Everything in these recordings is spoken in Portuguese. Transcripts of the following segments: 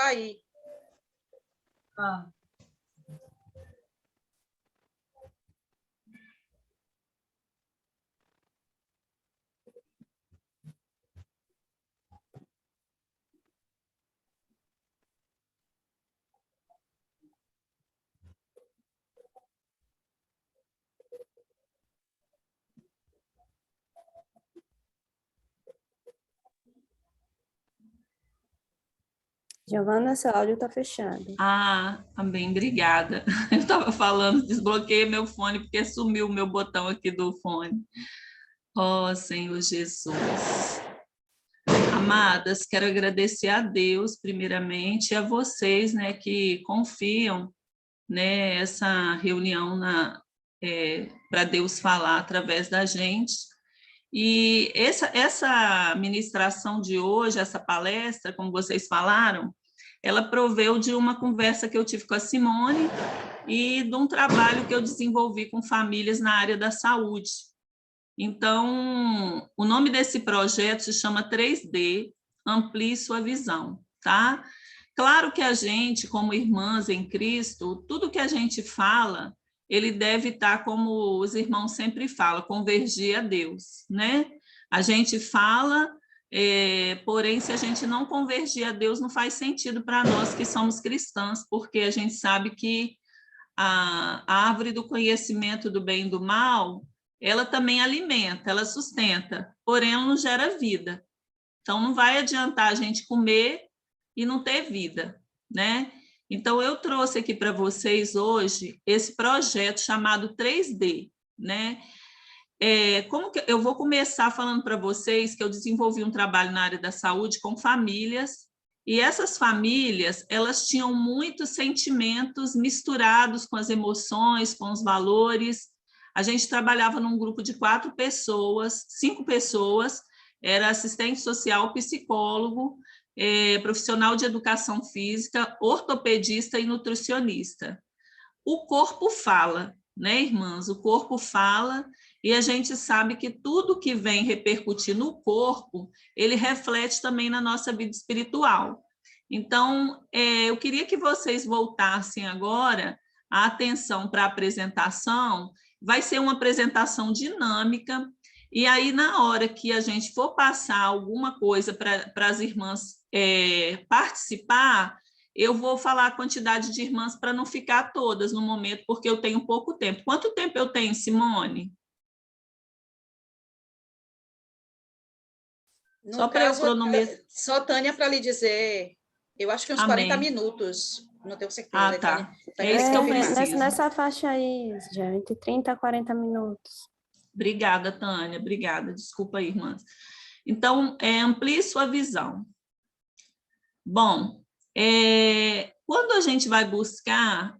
vai. Ah. Giovana, seu áudio está fechado. Ah, também, obrigada. Eu estava falando, desbloqueei meu fone, porque sumiu o meu botão aqui do fone. Oh, Senhor Jesus. Amadas, quero agradecer a Deus, primeiramente, e a vocês, né, que confiam, né, essa reunião para Deus falar através da gente. E essa ministração de hoje, essa palestra, como vocês falaram, ela proveu de uma conversa que eu tive com a Simone e de um trabalho que eu desenvolvi com famílias na área da saúde. Então, o nome desse projeto se chama 3D, Amplie Sua Visão, tá? Claro que a gente, como irmãs em Cristo, tudo que a gente fala, ele deve estar, como os irmãos sempre falam, convergir a Deus, né? A gente fala, porém, se a gente não convergir a Deus, não faz sentido para nós que somos cristãs, porque a gente sabe que a árvore do conhecimento do bem e do mal, ela também alimenta, ela sustenta, porém ela não gera vida. Então, não vai adiantar a gente comer e não ter vida, né? Então, eu trouxe aqui para vocês hoje esse projeto chamado 3D, né? Como que eu vou começar falando para vocês que eu desenvolvi um trabalho na área da saúde com famílias, e essas famílias, elas tinham muitos sentimentos misturados com as emoções, com os valores. A gente trabalhava num grupo de 4 pessoas, 5 pessoas, era assistente social, psicólogo, profissional de educação física, ortopedista e nutricionista. O corpo fala, né, irmãs? O corpo fala, e a gente sabe que tudo que vem repercutir no corpo, ele reflete também na nossa vida espiritual. Então, eu queria que vocês voltassem agora a atenção para a apresentação. Vai ser uma apresentação dinâmica, e aí, na hora que a gente for passar alguma coisa para as irmãs participar, eu vou falar a quantidade de irmãs para não ficar todas no momento, porque eu tenho pouco tempo. Quanto tempo eu tenho, Simone? Só para eu cronometrar. Só, Tânia, para lhe dizer, eu acho que uns 40 minutos. Não tenho certeza. Ah, tá. Tânia, É isso que eu preciso. Nessa faixa aí, já, entre 30 a 40 minutos. Obrigada, Tânia. Obrigada. Desculpa aí, irmãs. Então, amplie sua visão. Bom, quando a gente vai buscar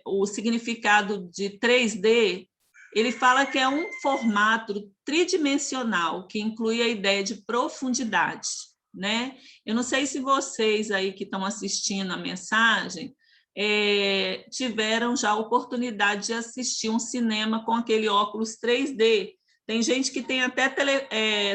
o significado de 3D, ele fala que é um formato tridimensional que inclui a ideia de profundidade, né? Eu não sei se vocês aí que estão assistindo a mensagem tiveram já a oportunidade de assistir um cinema com aquele óculos 3D. Tem gente que tem até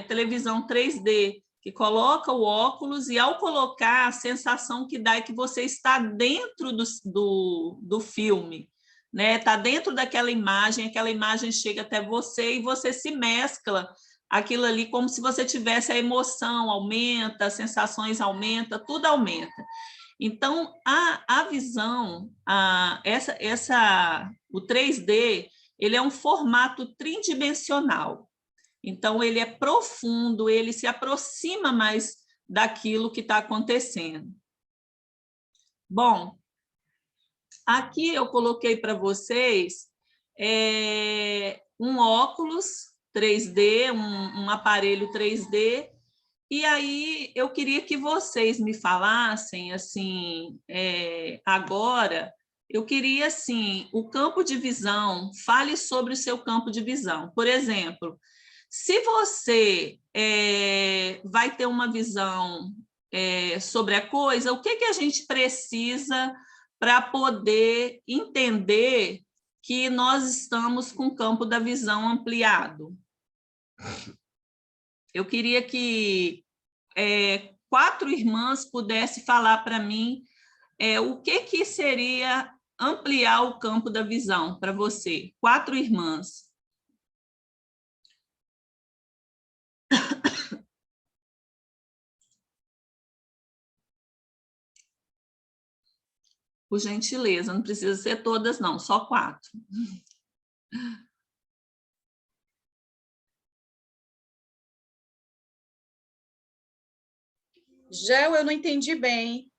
televisão 3D, que coloca o óculos e, ao colocar, a sensação que dá é que você está dentro do filme, né? Está dentro daquela imagem, aquela imagem chega até você e você se mescla aquilo ali como se você tivesse a emoção, aumenta, as sensações aumentam, tudo aumenta. Então, a visão, o 3D, ele é um formato tridimensional. Então, ele é profundo, ele se aproxima mais daquilo que está acontecendo. Bom, aqui eu coloquei para vocês um óculos 3D, um aparelho 3D, e aí eu queria que vocês me falassem, assim, agora, eu queria, assim, o campo de visão, fale sobre o seu campo de visão. Por exemplo, se você vai ter uma visão sobre a coisa, o que a gente precisa para poder entender que nós estamos com o campo da visão ampliado? Eu queria que 4 irmãs pudessem falar para mim o que seria ampliar o campo da visão para você. 4 irmãs. Por gentileza, não precisa ser todas, não, só 4. Gel, eu não entendi bem.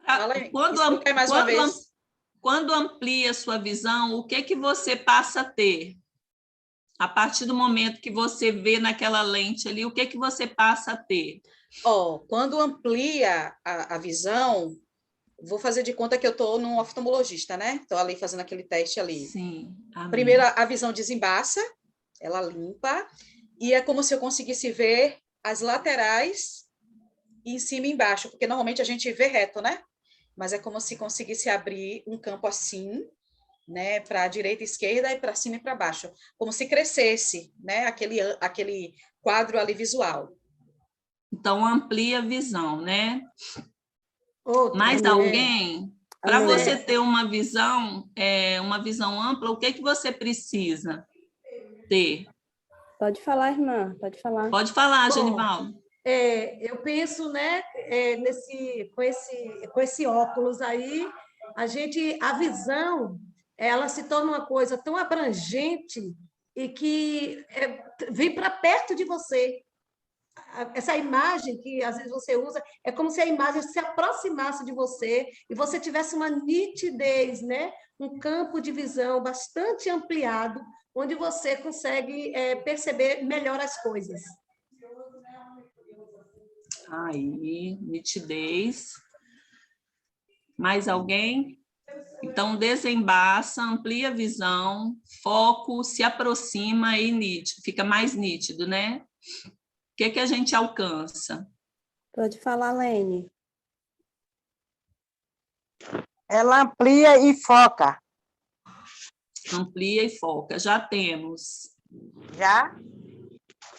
Fala aí, explica aí mais uma vez. Quando amplia a sua visão, o que você passa a ter? A partir do momento que você vê naquela lente ali, o que você passa a ter? Quando amplia a visão, vou fazer de conta que eu estou num oftalmologista, né? Estou ali fazendo aquele teste ali. Sim, amém. Primeiro, a visão desembaça, ela limpa, e é como se eu conseguisse ver as laterais em cima e embaixo, porque normalmente a gente vê reto, né? Mas é como se conseguisse abrir um campo assim, né? Para a direita e esquerda, e para cima e para baixo. Como se crescesse, né? Aquele quadro ali visual. Então, amplia a visão, né? Mais Amém. alguém? Para Amém. você ter uma visão ampla, o que você precisa ter? Pode falar, irmã, pode falar. Pode falar, Genivaldo. Eu penso, né, com esse óculos aí, a visão, ela se torna uma coisa tão abrangente e que vem para perto de você. Essa imagem que às vezes você usa, é como se a imagem se aproximasse de você e você tivesse uma nitidez, né? Um campo de visão bastante ampliado, onde você consegue perceber melhor as coisas. Aí, nitidez. Mais alguém? Então, desembaça, amplia a visão, foco, se aproxima e nítido, fica mais nítido, né? O que a gente alcança? Pode falar, Lene. Ela amplia e foca. Amplia e foca. Já temos. Já?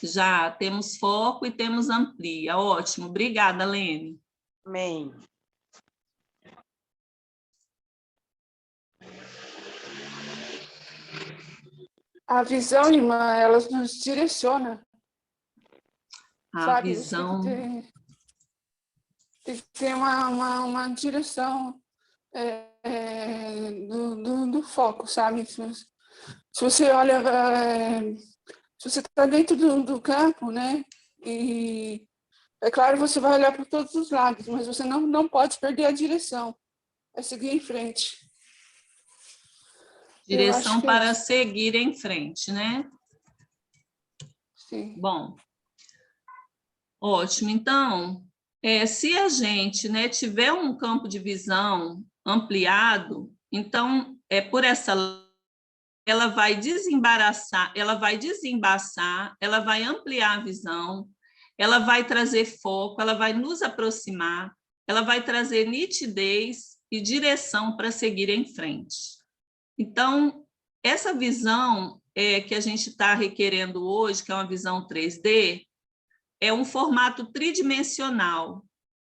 Já temos foco e temos amplia. Ótimo. Obrigada, Lene. Amém. A visão, irmã, ela nos direciona. A sabe? visão. Tem que ter uma direção do foco, sabe? Se você olha, se você está dentro do campo, né? E é claro, você vai olhar para todos os lados, mas você não pode perder a direção. É seguir em frente. Direção para seguir em frente, né? Sim. Bom, ótimo. Então, se a gente, né, tiver um campo de visão ampliado, então, por essa ela vai desembaraçar, ela vai desembaçar, ela vai ampliar a visão, ela vai trazer foco, ela vai nos aproximar, ela vai trazer nitidez e direção para seguir em frente. Então, essa visão que a gente está requerendo hoje, que é uma visão 3D, é um formato tridimensional,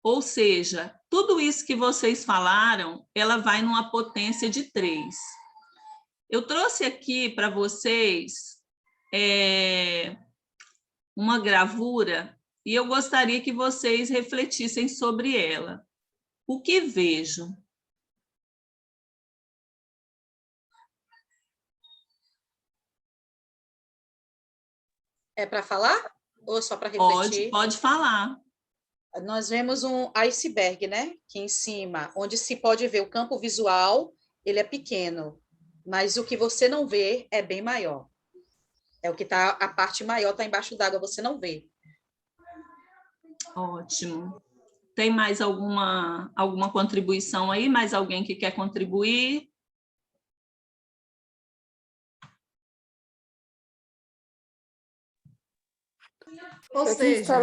ou seja, tudo isso que vocês falaram, ela vai numa potência de 3. Eu trouxe aqui para vocês uma gravura e eu gostaria que vocês refletissem sobre ela. O que vejo? É para falar ou só para refletir? Pode falar. Nós vemos um iceberg, né? Que em cima, onde se pode ver o campo visual, ele é pequeno, mas o que você não vê é bem maior. É o que está, a parte maior está embaixo d'água, você não vê. Ótimo. Tem mais alguma contribuição aí? Mais alguém que quer contribuir? Ou seja,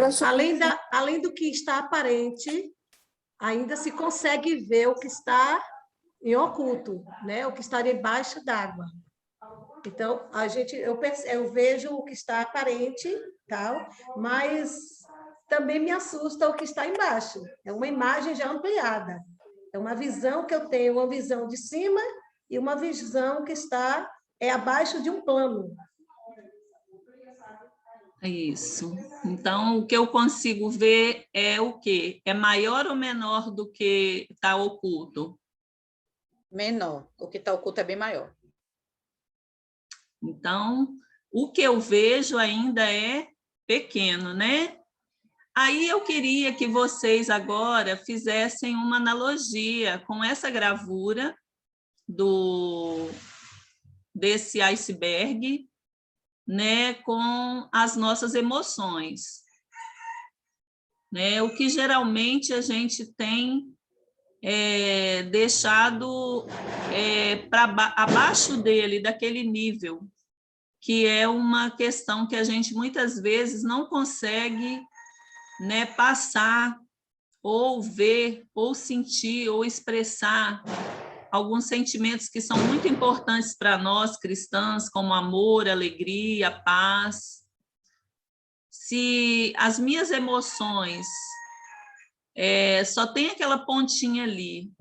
além do que está aparente, ainda se consegue ver o que está em oculto, né? O que está debaixo d'água. Então, eu vejo o que está aparente, tal, mas também me assusta o que está embaixo. É uma imagem já ampliada. É uma visão que eu tenho, uma visão de cima e uma visão que está abaixo de um plano. Isso. Então, o que eu consigo ver é o quê? É maior ou menor do que está oculto? Menor. O que está oculto é bem maior. Então, o que eu vejo ainda é pequeno, né? Aí eu queria que vocês agora fizessem uma analogia com essa gravura desse iceberg, né, com as nossas emoções, né? O que geralmente a gente tem deixado abaixo dele, daquele nível, que é uma questão que a gente muitas vezes não consegue, né, passar, ou ver, ou sentir, ou expressar alguns sentimentos que são muito importantes para nós cristãs, como amor, alegria, paz. Se as minhas emoções só tem aquela pontinha ali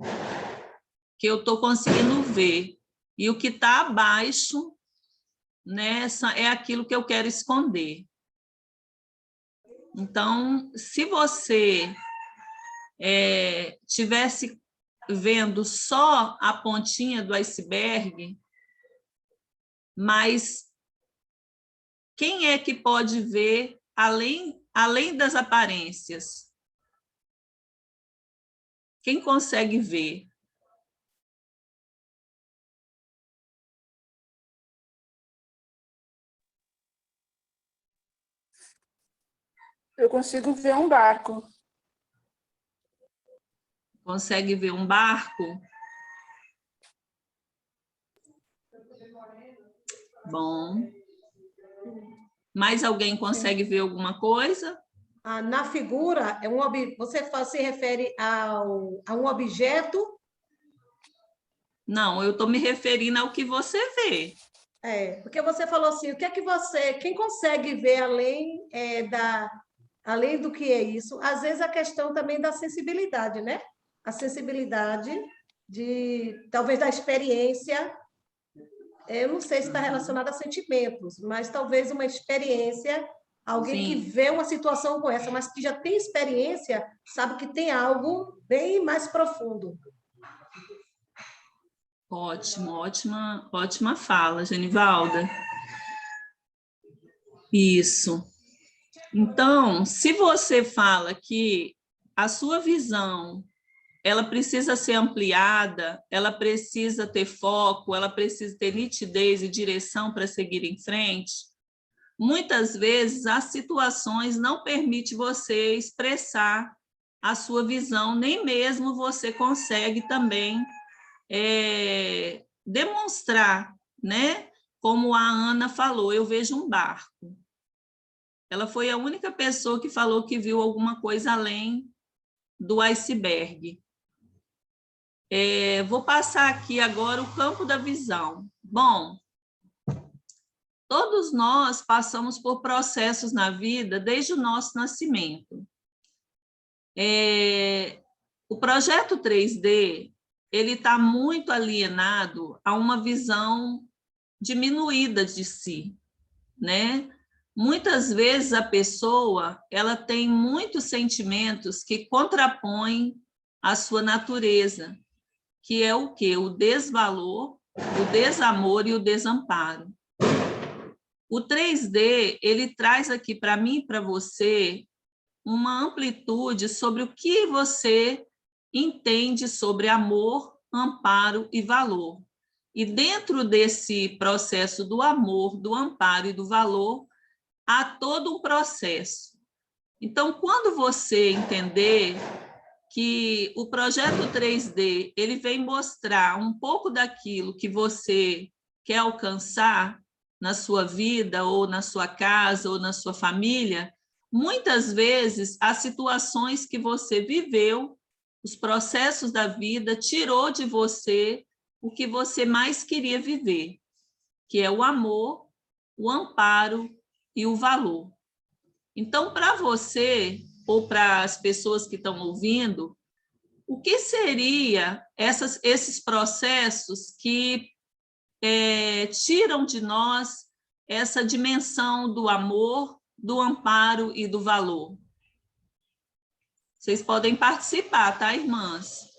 que eu estou conseguindo ver, e o que está abaixo, né, é aquilo que eu quero esconder. Então, se você tivesse vendo só a pontinha do iceberg, mas quem é que pode ver além das aparências? Quem consegue ver? Eu consigo ver um barco. Consegue ver um barco? Bom. Mais alguém consegue ver alguma coisa? Na figura, você se refere a um objeto? Não, eu estou me referindo ao que você vê. Porque você falou assim, quem consegue ver além do que é isso? Às vezes a questão também da sensibilidade, né? A sensibilidade talvez da experiência. Eu não sei se está relacionada a sentimentos, mas talvez uma experiência, alguém que vê uma situação como essa, mas que já tem experiência, sabe que tem algo bem mais profundo. Ótimo, ótima fala, Genivalda. Isso. Então, se você fala que a sua visão, ela precisa ser ampliada, ela precisa ter foco, ela precisa ter nitidez e direção para seguir em frente, muitas vezes as situações não permitem você expressar a sua visão, nem mesmo você consegue também demonstrar, né? Como a Ana falou, eu vejo um barco. Ela foi a única pessoa que falou que viu alguma coisa além do iceberg. Vou passar aqui agora o campo da visão. Bom, todos nós passamos por processos na vida desde o nosso nascimento. O projeto 3D, ele está muito alienado a uma visão diminuída de si, né? Muitas vezes a pessoa, ela tem muitos sentimentos que contrapõem a sua natureza, que é o quê? O desvalor, o desamor e o desamparo. O 3D, ele traz aqui para mim e para você uma amplitude sobre o que você entende sobre amor, amparo e valor. E dentro desse processo do amor, do amparo e do valor, há todo um processo. Então, quando você entender que o projeto 3D ele vem mostrar um pouco daquilo que você quer alcançar na sua vida, ou na sua casa, ou na sua família, muitas vezes as situações que você viveu, os processos da vida, tirou de você o que você mais queria viver, que é o amor, o amparo e o valor. Então, para você, ou para as pessoas que estão ouvindo, o que seria esses processos que tiram de nós essa dimensão do amor, do amparo e do valor? Vocês podem participar, tá, irmãs?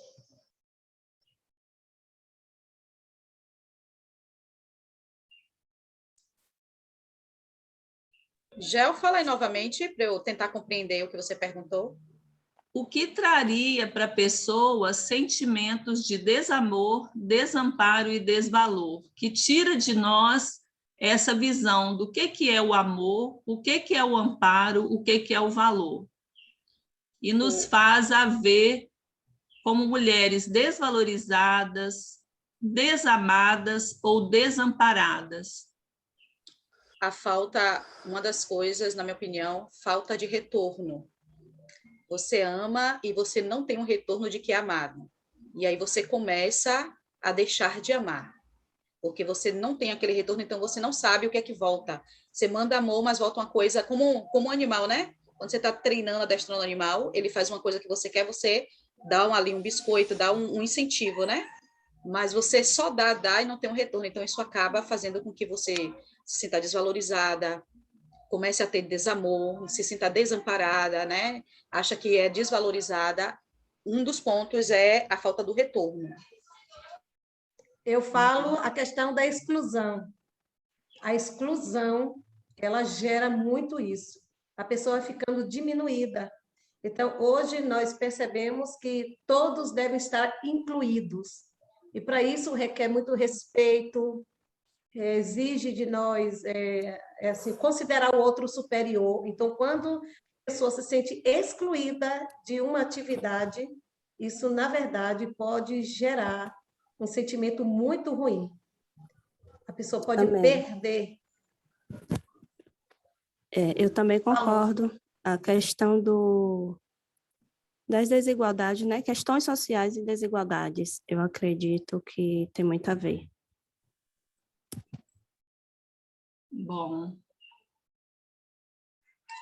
Gel, fala aí novamente para eu tentar compreender o que você perguntou. O que traria para a pessoa sentimentos de desamor, desamparo e desvalor, que tira de nós essa visão do que é o amor, o que é o amparo, o que é o valor. E nos faz a ver como mulheres desvalorizadas, desamadas ou desamparadas. A falta, uma das coisas, na minha opinião, falta de retorno. Você ama e você não tem um retorno de que é amado. E aí você começa a deixar de amar. Porque você não tem aquele retorno, então você não sabe o que é que volta. Você manda amor, mas volta uma coisa como um animal, né? Quando você está treinando, adestrando o animal, ele faz uma coisa que você quer, você dá ali um biscoito, dá um incentivo, né? Mas você só dá e não tem um retorno. Então, isso acaba fazendo com que você se sinta desvalorizada, comece a ter desamor, se sinta desamparada, né? Acha que é desvalorizada. Um dos pontos é a falta do retorno. Eu falo a questão da exclusão. A exclusão, ela gera muito isso. A pessoa ficando diminuída. Então, hoje nós percebemos que todos devem estar incluídos. E para isso requer muito respeito, exige de nós assim, considerar o outro superior. Então, quando a pessoa se sente excluída de uma atividade, isso, na verdade, pode gerar um sentimento muito ruim. A pessoa pode perder. Eu também concordo. A questão das desigualdades, né? Questões sociais e desigualdades, eu acredito que tem muito a ver. Bom.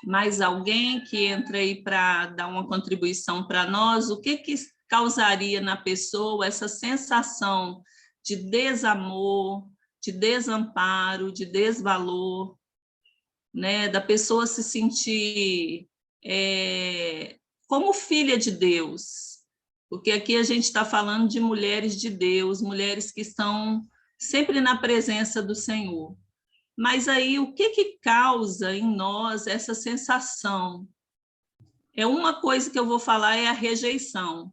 Mais alguém que entra aí para dar uma contribuição para nós? O que causaria na pessoa essa sensação de desamor, de desamparo, de desvalor, né? Da pessoa se sentir como filha de Deus? Porque aqui a gente está falando de mulheres de Deus, mulheres que estão sempre na presença do Senhor. Mas aí, o que causa em nós essa sensação? Uma coisa que eu vou falar é a rejeição.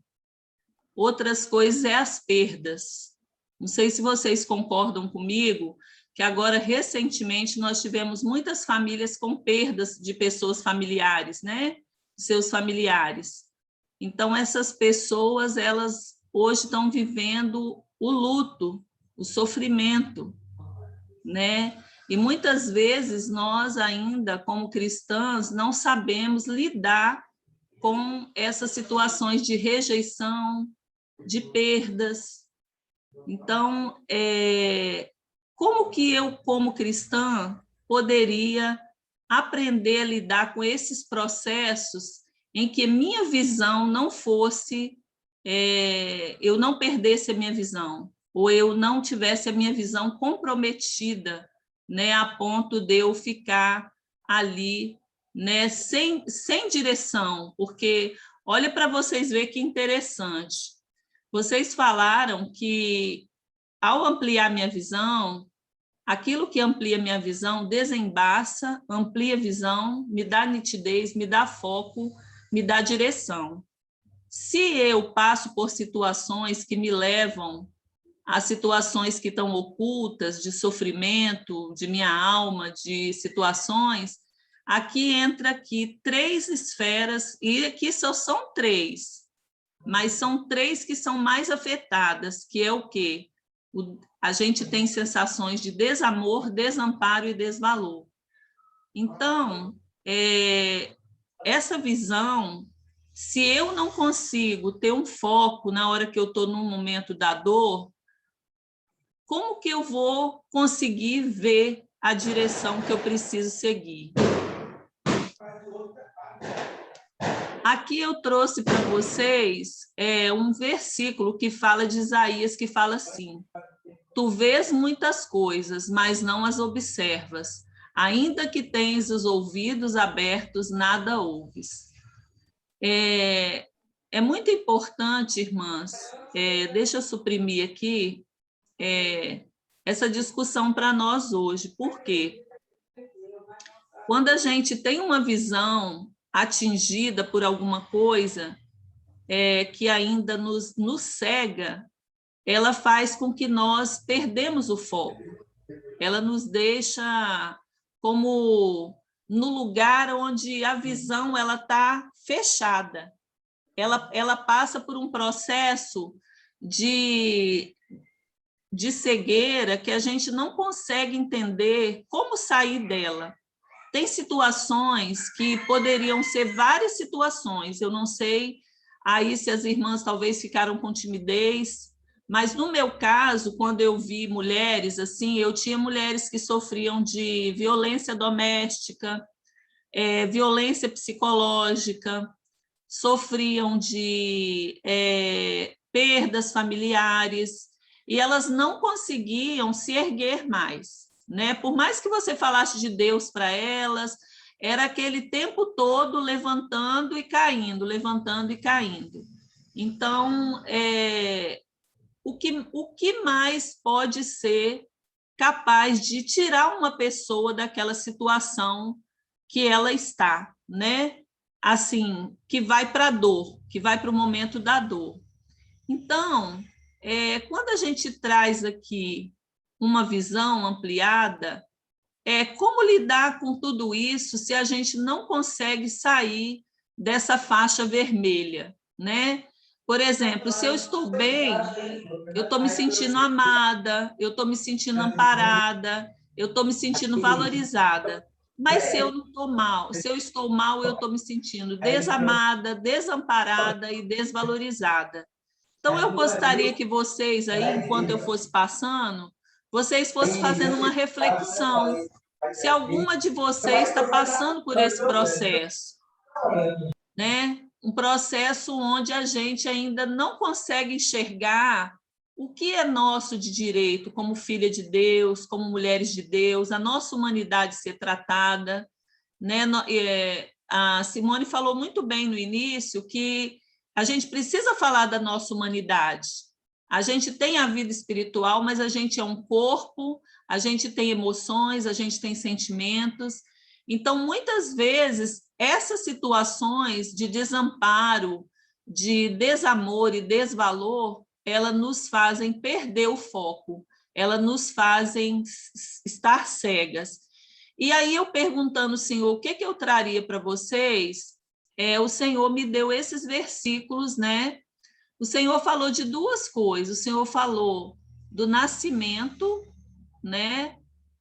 Outras coisas é as perdas. Não sei se vocês concordam comigo, que agora, recentemente, nós tivemos muitas famílias com perdas de pessoas familiares, né? Seus familiares. Então, essas pessoas, elas hoje estão vivendo o luto, o sofrimento, né? E muitas vezes nós ainda, como cristãs, não sabemos lidar com essas situações de rejeição, de perdas. Então, como que eu, como cristã, poderia aprender a lidar com esses processos em que minha visão não fosse, eu não perdesse a minha visão, ou eu não tivesse a minha visão comprometida, né, a ponto de eu ficar ali, né, sem direção, porque olha para vocês verem que interessante. Vocês falaram que, ao ampliar minha visão, aquilo que amplia minha visão desembaça, amplia a visão, me dá nitidez, me dá foco, me dá direção. Se eu passo por situações que me levam as situações que estão ocultas, de sofrimento, de minha alma, de situações, aqui entra aqui 3 esferas, e aqui só são 3, mas são 3 que são mais afetadas, que é o quê? A gente tem sensações de desamor, desamparo e desvalor. Então, essa visão, se eu não consigo ter um foco na hora que eu estou no momento da dor, como que eu vou conseguir ver a direção que eu preciso seguir? Aqui eu trouxe para vocês um versículo que fala de Isaías, que fala assim: tu vês muitas coisas, mas não as observas. Ainda que tens os ouvidos abertos, nada ouves. É muito importante, irmãs, deixa eu suprimir aqui essa discussão para nós hoje. Por quê? Quando a gente tem uma visão atingida por alguma coisa que ainda nos cega, ela faz com que nós perdemos o foco. Ela nos deixa como no lugar onde a visão ela está fechada. Ela passa por um processo de cegueira que a gente não consegue entender como sair dela. Tem situações que poderiam ser várias situações, eu não sei aí se as irmãs talvez ficaram com timidez, mas no meu caso, quando eu vi mulheres, assim, eu tinha mulheres que sofriam de violência doméstica, violência psicológica, sofriam de perdas familiares, e elas não conseguiam se erguer mais, né? Por mais que você falasse de Deus para elas, era aquele tempo todo levantando e caindo, levantando e caindo. Então, o que mais pode ser capaz de tirar uma pessoa daquela situação que ela está, né? Assim, que vai para a dor, que vai para o momento da dor. Então, quando a gente traz aqui uma visão ampliada, como lidar com tudo isso se a gente não consegue sair dessa faixa vermelha, né? Por exemplo, se eu estou bem, eu estou me sentindo amada, eu estou me sentindo amparada, eu estou me sentindo valorizada. Mas se eu não estou mal, se eu estou mal, eu estou me sentindo desamada, desamparada e desvalorizada. Então, eu gostaria que vocês aí, enquanto eu fosse passando, vocês fossem fazendo uma reflexão. Se alguma de vocês está passando por esse processo, né? Um processo onde a gente ainda não consegue enxergar o que é nosso de direito, como filha de Deus, como mulheres de Deus, a nossa humanidade ser tratada, né? A Simone falou muito bem no início que a gente precisa falar da nossa humanidade. A gente tem a vida espiritual, mas a gente é um corpo, a gente tem emoções, a gente tem sentimentos. Então, muitas vezes, essas situações de desamparo, de desamor e desvalor, elas nos fazem perder o foco, elas nos fazem estar cegas. E aí, eu perguntando, Senhor, o que eu traria para vocês? O Senhor me deu esses versículos, né? O Senhor falou de duas coisas. O Senhor falou do nascimento, né?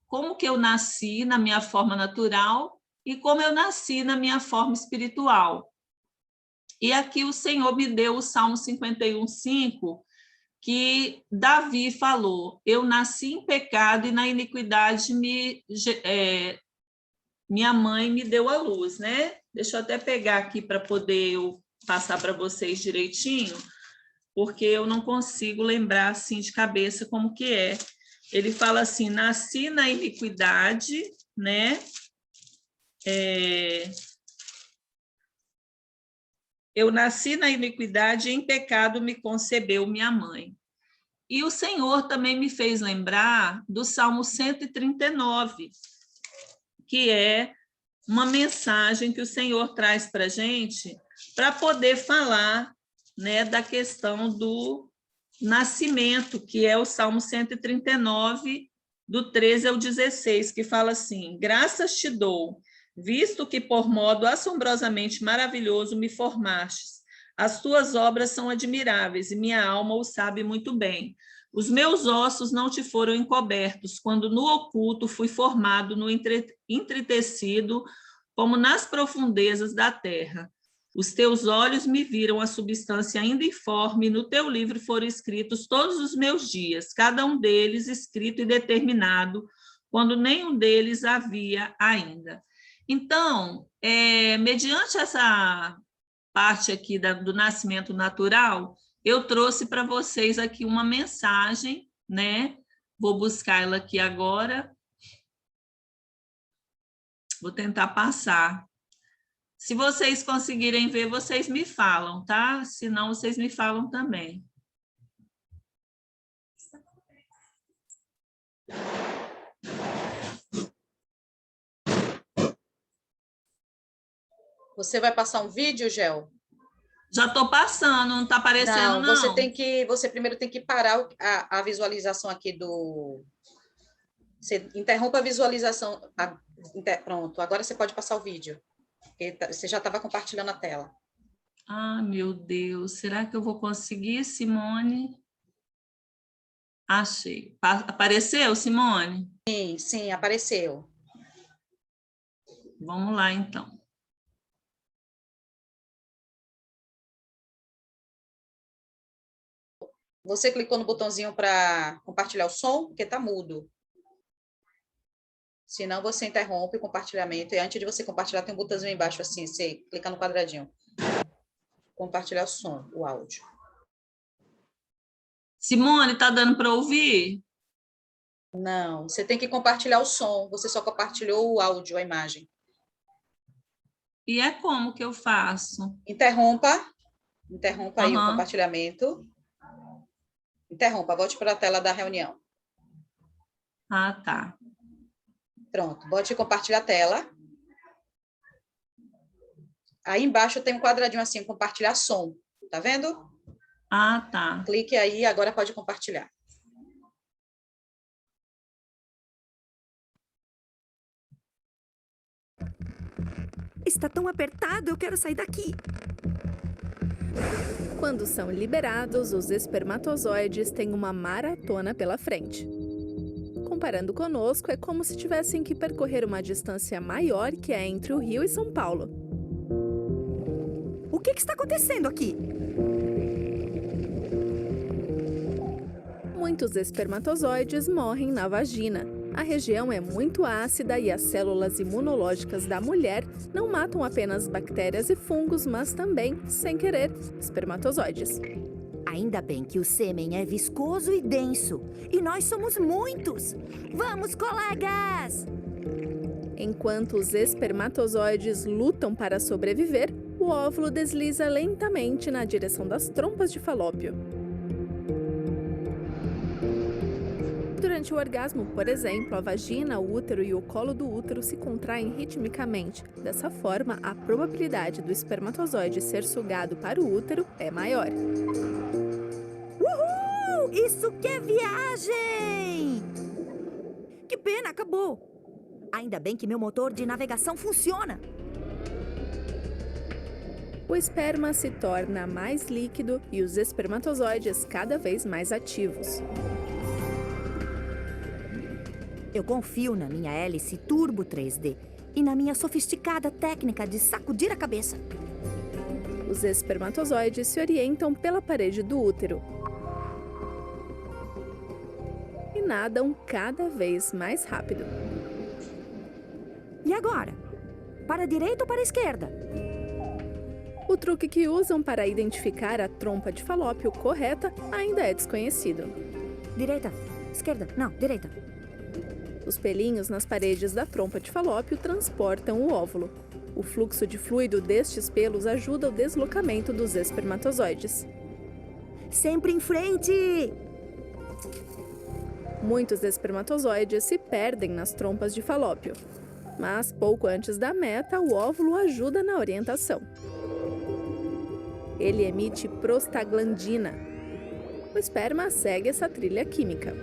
Como que eu nasci na minha forma natural e como eu nasci na minha forma espiritual. E aqui o Senhor me deu o Salmo 51:5, que Davi falou: eu nasci em pecado e na iniquidade minha mãe me deu a luz, né? Deixa eu até pegar aqui para poder eu passar para vocês direitinho, porque eu não consigo lembrar assim de cabeça como que é. Ele fala assim: nasci na iniquidade, né? Eu nasci na iniquidade e em pecado me concebeu minha mãe. E o Senhor também me fez lembrar do Salmo 139, que é uma mensagem que o Senhor traz para a gente para poder falar, né, da questão do nascimento, que é o Salmo 139, do 13 ao 16, que fala assim: graças te dou, visto que por modo assombrosamente maravilhoso me formastes. As tuas obras são admiráveis e minha alma o sabe muito bem. Os meus ossos não te foram encobertos, quando no oculto fui formado no entretecido, como nas profundezas da terra. Os teus olhos me viram a substância ainda informe, e no teu livro foram escritos todos os meus dias, cada um deles escrito e determinado, quando nenhum deles havia ainda. Então, mediante parte aqui do nascimento natural, eu trouxe para vocês aqui uma mensagem, né? Vou buscar ela aqui agora. Vou tentar passar. Se vocês conseguirem ver, vocês me falam, tá? Se não, vocês me falam também. Você vai passar um vídeo, Gel? Já estou passando, não está aparecendo, não. Você primeiro tem que parar a visualização aqui do... Você interrompa a visualização. Pronto, agora você pode passar o vídeo. Porque você já estava compartilhando a tela. Ah, meu Deus, será que eu vou conseguir, Simone? Achei. Apareceu, Simone? Sim, sim, apareceu. Vamos lá, então. Você clicou no botãozinho para compartilhar o som, porque está mudo. Senão, você interrompe o compartilhamento. E antes de você compartilhar, tem um botãozinho embaixo, assim, você clica no quadradinho. Compartilhar o som, o áudio. Simone, está dando para ouvir? Não, você tem que compartilhar o som. Você só compartilhou o áudio, a imagem. E é como que eu faço? Interrompa aí o compartilhamento. Interrompa, volte para a tela da reunião. Ah, tá. Pronto, bote compartilhar a tela. Aí embaixo tem um quadradinho assim, compartilhar som. Tá vendo? Ah, tá. Clique aí, agora pode compartilhar. Está tão apertado, eu quero sair daqui. Quando são liberados, os espermatozoides têm uma maratona pela frente. Comparando conosco, é como se tivessem que percorrer uma distância maior que é entre o Rio e São Paulo. O que está acontecendo aqui? Muitos espermatozoides morrem na vagina. A região é muito ácida e as células imunológicas da mulher não matam apenas bactérias e fungos, mas também, sem querer, espermatozoides. Ainda bem que o sêmen é viscoso e denso. E nós somos muitos! Vamos, colegas! Enquanto os espermatozoides lutam para sobreviver, o óvulo desliza lentamente na direção das trompas de Falópio. Durante o orgasmo, por exemplo, a vagina, o útero e o colo do útero se contraem ritmicamente. Dessa forma, a probabilidade do espermatozoide ser sugado para o útero é maior. Uhul! Isso que é viagem! Que pena, acabou! Ainda bem que meu motor de navegação funciona. O esperma se torna mais líquido e os espermatozoides cada vez mais ativos. Eu confio na minha hélice Turbo 3D e na minha sofisticada técnica de sacudir a cabeça. Os espermatozoides se orientam pela parede do útero e nadam cada vez mais rápido. E agora? Para a direita ou para a esquerda? O truque que usam para identificar a trompa de Falópio correta ainda é desconhecido. Direita, esquerda, não, direita. Os pelinhos nas paredes da trompa de Falópio transportam o óvulo. O fluxo de fluido destes pelos ajuda o deslocamento dos espermatozoides. Sempre em frente! Muitos espermatozoides se perdem nas trompas de Falópio. Mas, pouco antes da meta, o óvulo ajuda na orientação. Ele emite prostaglandina. O esperma segue essa trilha química.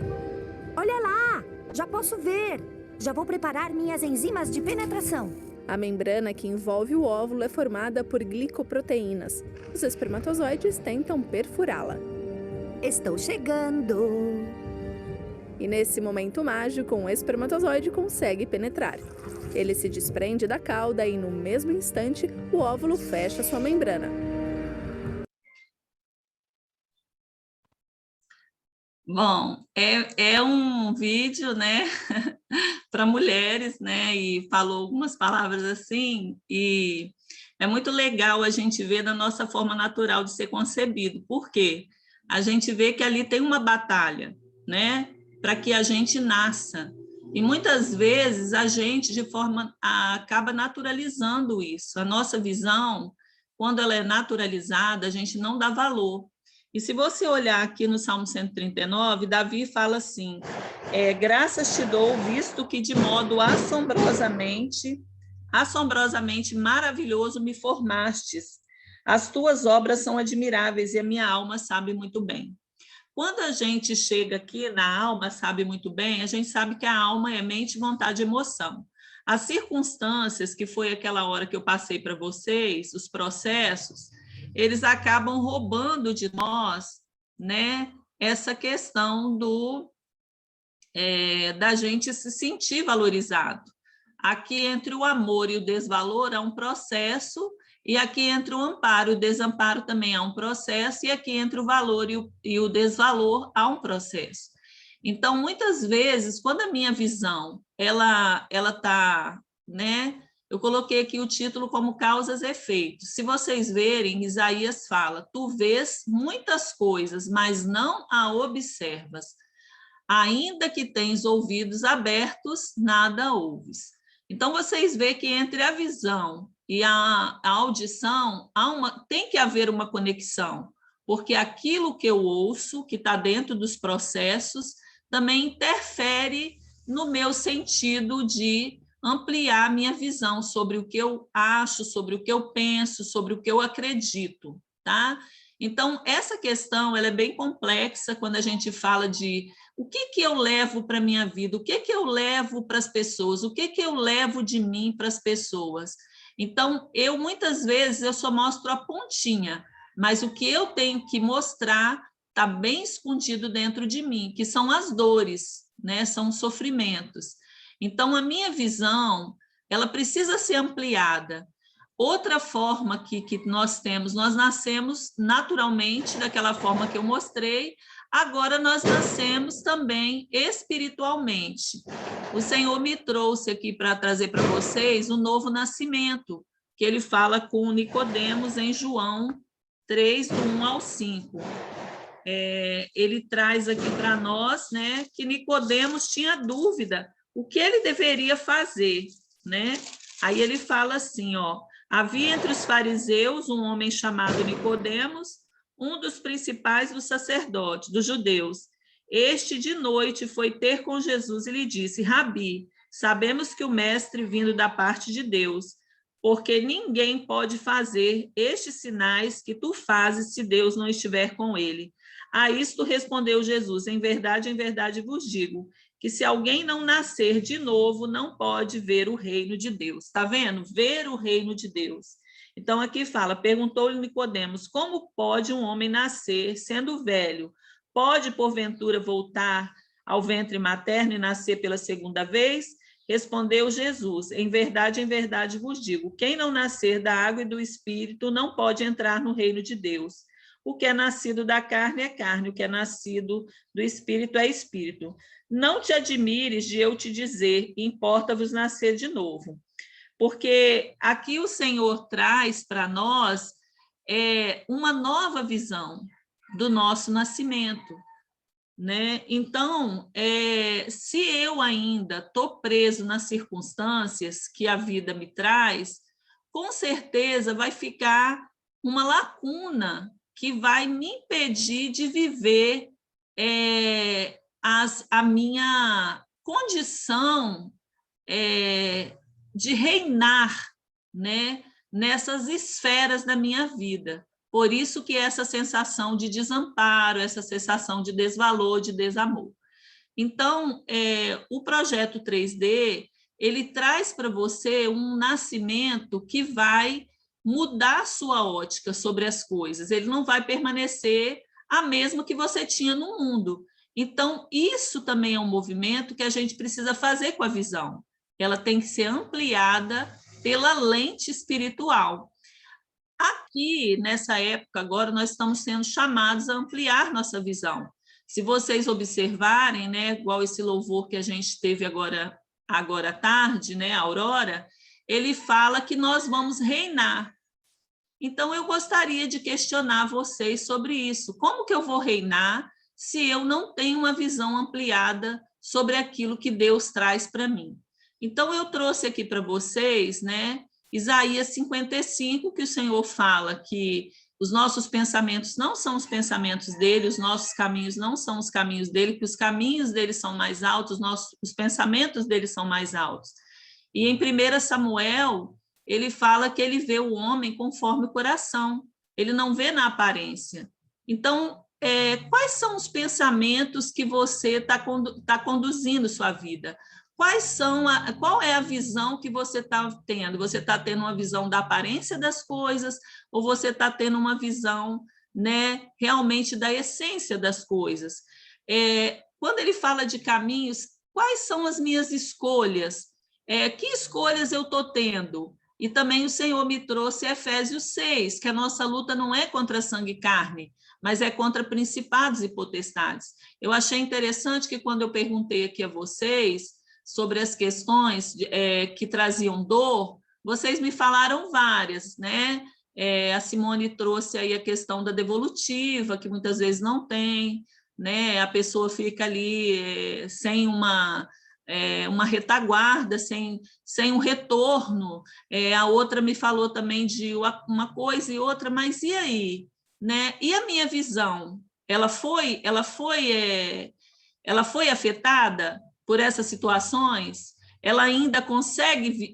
Olha lá! Já posso ver! Já vou preparar minhas enzimas de penetração. A membrana que envolve o óvulo é formada por glicoproteínas. Os espermatozoides tentam perfurá-la. Estou chegando! E nesse momento mágico, um espermatozoide consegue penetrar. Ele se desprende da cauda e, no mesmo instante, o óvulo fecha sua membrana. Bom, é um vídeo, né, para mulheres, né, e falou algumas palavras assim, e é muito legal a gente ver da nossa forma natural de ser concebido, porque a gente vê que ali tem uma batalha, né, para que a gente nasça. E muitas vezes a gente, de forma, acaba naturalizando isso. A nossa visão, quando ela é naturalizada, a gente não dá valor. E se você olhar aqui no Salmo 139, Davi fala assim, graças te dou, visto que de modo assombrosamente maravilhoso me formastes. As tuas obras são admiráveis e a minha alma sabe muito bem. Quando a gente chega aqui na alma sabe muito bem, a gente sabe que a alma é mente, vontade e emoção. As circunstâncias, que foi aquela hora que eu passei para vocês, os processos, eles acabam roubando de nós, né, essa questão da gente se sentir valorizado. Aqui entre o amor e o desvalor há um processo, e aqui entre o amparo e o desamparo também há um processo, e aqui entre o valor e o desvalor há um processo. Então, muitas vezes, quando a minha visão ela está, né? Eu coloquei aqui o título como causas e efeitos. Se vocês verem, Isaías fala, tu vês muitas coisas, mas não a observas. Ainda que tens ouvidos abertos, nada ouves. Então, vocês veem que entre a visão e a audição tem que haver uma conexão, porque aquilo que eu ouço, que está dentro dos processos, também interfere no meu sentido de ampliar a minha visão sobre o que eu acho, sobre o que eu penso, sobre o que eu acredito, tá? Então, essa questão ela é bem complexa quando a gente fala de o que eu levo para a minha vida, o que eu levo para as pessoas, o que eu levo de mim para as pessoas. Então, muitas vezes eu só mostro a pontinha, mas o que eu tenho que mostrar está bem escondido dentro de mim, que são as dores, né? São os sofrimentos. Então, a minha visão, ela precisa ser ampliada. Outra forma que nós temos, nós nascemos naturalmente daquela forma que eu mostrei, agora nós nascemos também espiritualmente. O Senhor me trouxe aqui para trazer para vocês o novo nascimento, que ele fala com Nicodemos em João 3, do 1 ao 5. Ele traz aqui para nós, né, que Nicodemos tinha dúvida o que ele deveria fazer, né? Aí ele fala assim, ó, havia entre os fariseus um homem chamado Nicodemos, um dos principais dos sacerdotes, dos judeus. Este de noite foi ter com Jesus e lhe disse, Rabi, sabemos que o mestre vindo da parte de Deus, porque ninguém pode fazer estes sinais que tu fazes se Deus não estiver com ele. A isto respondeu Jesus, em verdade vos digo, que se alguém não nascer de novo, não pode ver o reino de Deus. Está vendo? Ver o reino de Deus. Então, aqui fala, perguntou-lhe Nicodemos, como pode um homem nascer sendo velho? Pode, porventura, voltar ao ventre materno e nascer pela segunda vez? Respondeu Jesus, em verdade vos digo, quem não nascer da água e do Espírito não pode entrar no reino de Deus. O que é nascido da carne é carne, o que é nascido do Espírito é Espírito. Não te admires de eu te dizer, importa-vos nascer de novo. Porque aqui o Senhor traz para nós uma nova visão do nosso nascimento, né? Então, se eu ainda estou preso nas circunstâncias que a vida me traz, com certeza vai ficar uma lacuna que vai me impedir de viver a minha condição de reinar, né, nessas esferas da minha vida. Por isso que essa sensação de desamparo, essa sensação de desvalor, de desamor. Então, o projeto 3D, ele traz para você um nascimento que vai mudar a sua ótica sobre as coisas. Ele não vai permanecer a mesma que você tinha no mundo. Então, isso também é um movimento que a gente precisa fazer com a visão. Ela tem que ser ampliada pela lente espiritual. Aqui, nessa época, agora, nós estamos sendo chamados a ampliar nossa visão. Se vocês observarem, né, igual esse louvor que a gente teve agora à tarde, né, a Aurora, ele fala que nós vamos reinar. Então, eu gostaria de questionar vocês sobre isso. Como que eu vou reinar se eu não tenho uma visão ampliada sobre aquilo que Deus traz para mim? Então, eu trouxe aqui para vocês, né, Isaías 55, que o Senhor fala que os nossos pensamentos não são os pensamentos dele, os nossos caminhos não são os caminhos dele, que os caminhos dele são mais altos, os pensamentos dele são mais altos. E em 1 Samuel, ele fala que ele vê o homem conforme o coração, ele não vê na aparência. Então, quais são os pensamentos que você está conduzindo sua vida? Qual é a visão que você está tendo? Você está tendo uma visão da aparência das coisas ou você está tendo uma visão, né, realmente da essência das coisas? Quando ele fala de caminhos, quais são as minhas escolhas? Que escolhas eu estou tendo? E também o Senhor me trouxe Efésios 6, que a nossa luta não é contra sangue e carne, mas é contra principados e potestades. Eu achei interessante que quando eu perguntei aqui a vocês sobre as questões que traziam dor, vocês me falaram várias, né? A Simone trouxe aí a questão da devolutiva, que muitas vezes não tem, né? A pessoa fica ali sem uma retaguarda, sem um retorno. A outra me falou também de uma coisa e outra, mas e aí? Né? E a minha visão? Ela foi afetada por essas situações? Ela ainda consegue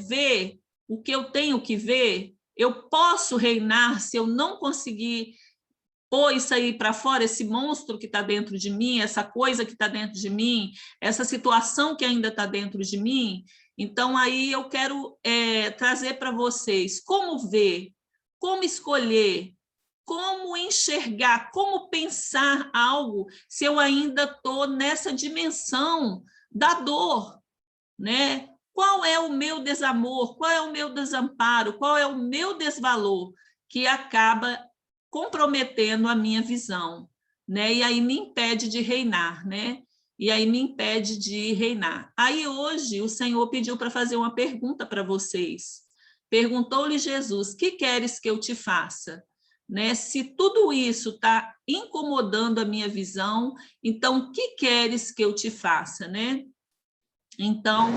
ver o que eu tenho que ver? Eu posso reinar se eu não conseguir pôr isso aí para fora, esse monstro que está dentro de mim, essa coisa que está dentro de mim, essa situação que ainda está dentro de mim? Então, aí eu quero trazer para vocês como ver, como escolher, como enxergar, como pensar algo se eu ainda estou nessa dimensão da dor, né? Qual é o meu desamor? Qual é o meu desamparo? Qual é o meu desvalor que acaba comprometendo a minha visão, né? E aí me impede de reinar, né? E aí me impede de reinar. Aí hoje o Senhor pediu para fazer uma pergunta para vocês. Perguntou-lhe Jesus: que queres que eu te faça? Né? Se tudo isso está incomodando a minha visão, então o que queres que eu te faça, né? Então,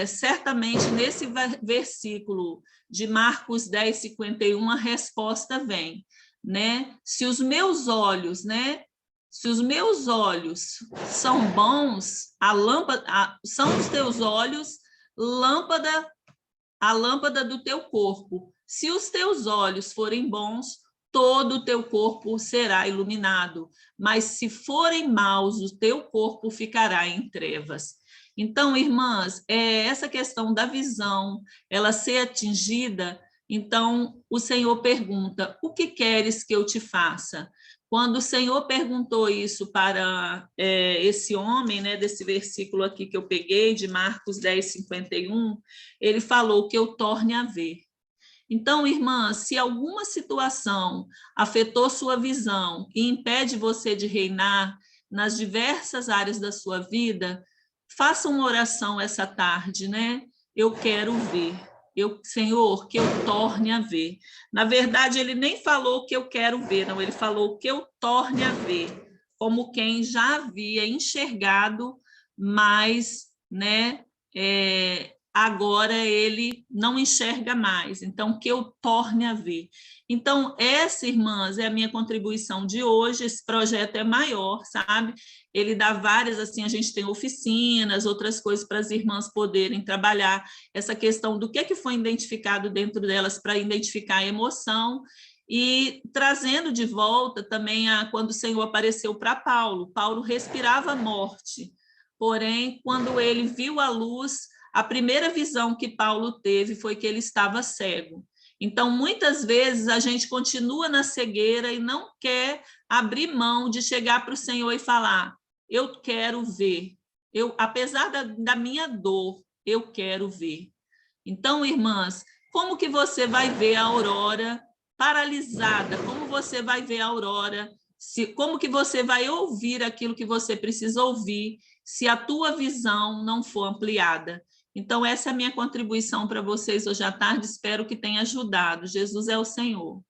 certamente nesse versículo de Marcos 10, 51, a resposta vem, né? Se os meus olhos, né? Se os meus olhos são bons, são os teus olhos a lâmpada do teu corpo. Se os teus olhos forem bons, todo o teu corpo será iluminado, mas se forem maus, o teu corpo ficará em trevas. Então, irmãs, essa questão da visão, ela ser atingida, então o Senhor pergunta: o que queres que eu te faça? Quando o Senhor perguntou isso para esse homem, né, desse versículo aqui que eu peguei, de Marcos 10, 51, ele falou que eu torne a ver. Então, irmã, se alguma situação afetou sua visão e impede você de reinar nas diversas áreas da sua vida, faça uma oração essa tarde, né? Eu quero ver. Senhor, que eu torne a ver. Na verdade, ele nem falou que eu quero ver, não, ele falou que eu torne a ver, como quem já havia enxergado, mas, né, agora ele não enxerga mais, então que eu torne a ver. Então, essa, irmãs, é a minha contribuição de hoje. Esse projeto é maior, sabe? Ele dá várias, assim, a gente tem oficinas, outras coisas para as irmãs poderem trabalhar essa questão do que foi identificado dentro delas para identificar a emoção, e trazendo de volta também quando o Senhor apareceu para Paulo. Paulo respirava a morte, porém, quando ele viu a luz, a primeira visão que Paulo teve foi que ele estava cego. Então, muitas vezes, a gente continua na cegueira e não quer abrir mão de chegar para o Senhor e falar: eu quero ver. Apesar da minha dor, eu quero ver. Então, irmãs, como que você vai ver a Aurora paralisada? Como você vai ver a Aurora Como que você vai ouvir aquilo que você precisa ouvir se a tua visão não for ampliada? Então, essa é a minha contribuição para vocês hoje à tarde, espero que tenha ajudado. Jesus é o Senhor.